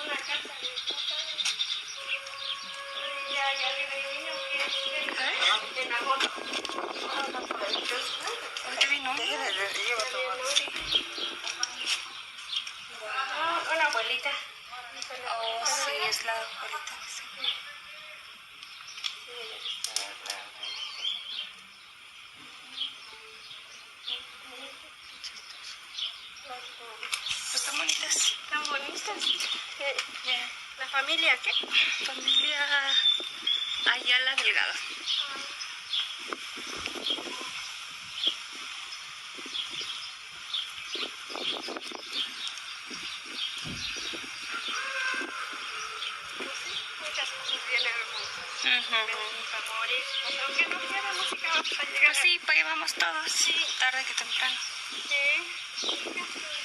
Una casa de ya le niño que en la moto. ¿Ahorita vino? Una abuelita. Oh, sí, es la abuelita. Están bonitas. Tan bonitas. Yeah. ¿La familia qué? Familia Ayala Delgado. Muchas cosas bien hermosas. Uh-huh. Para morir. Aunque no quiera música, vamos a llegar. Pues sí, para allá vamos todos. Sí. Tarde que temprano. Sí.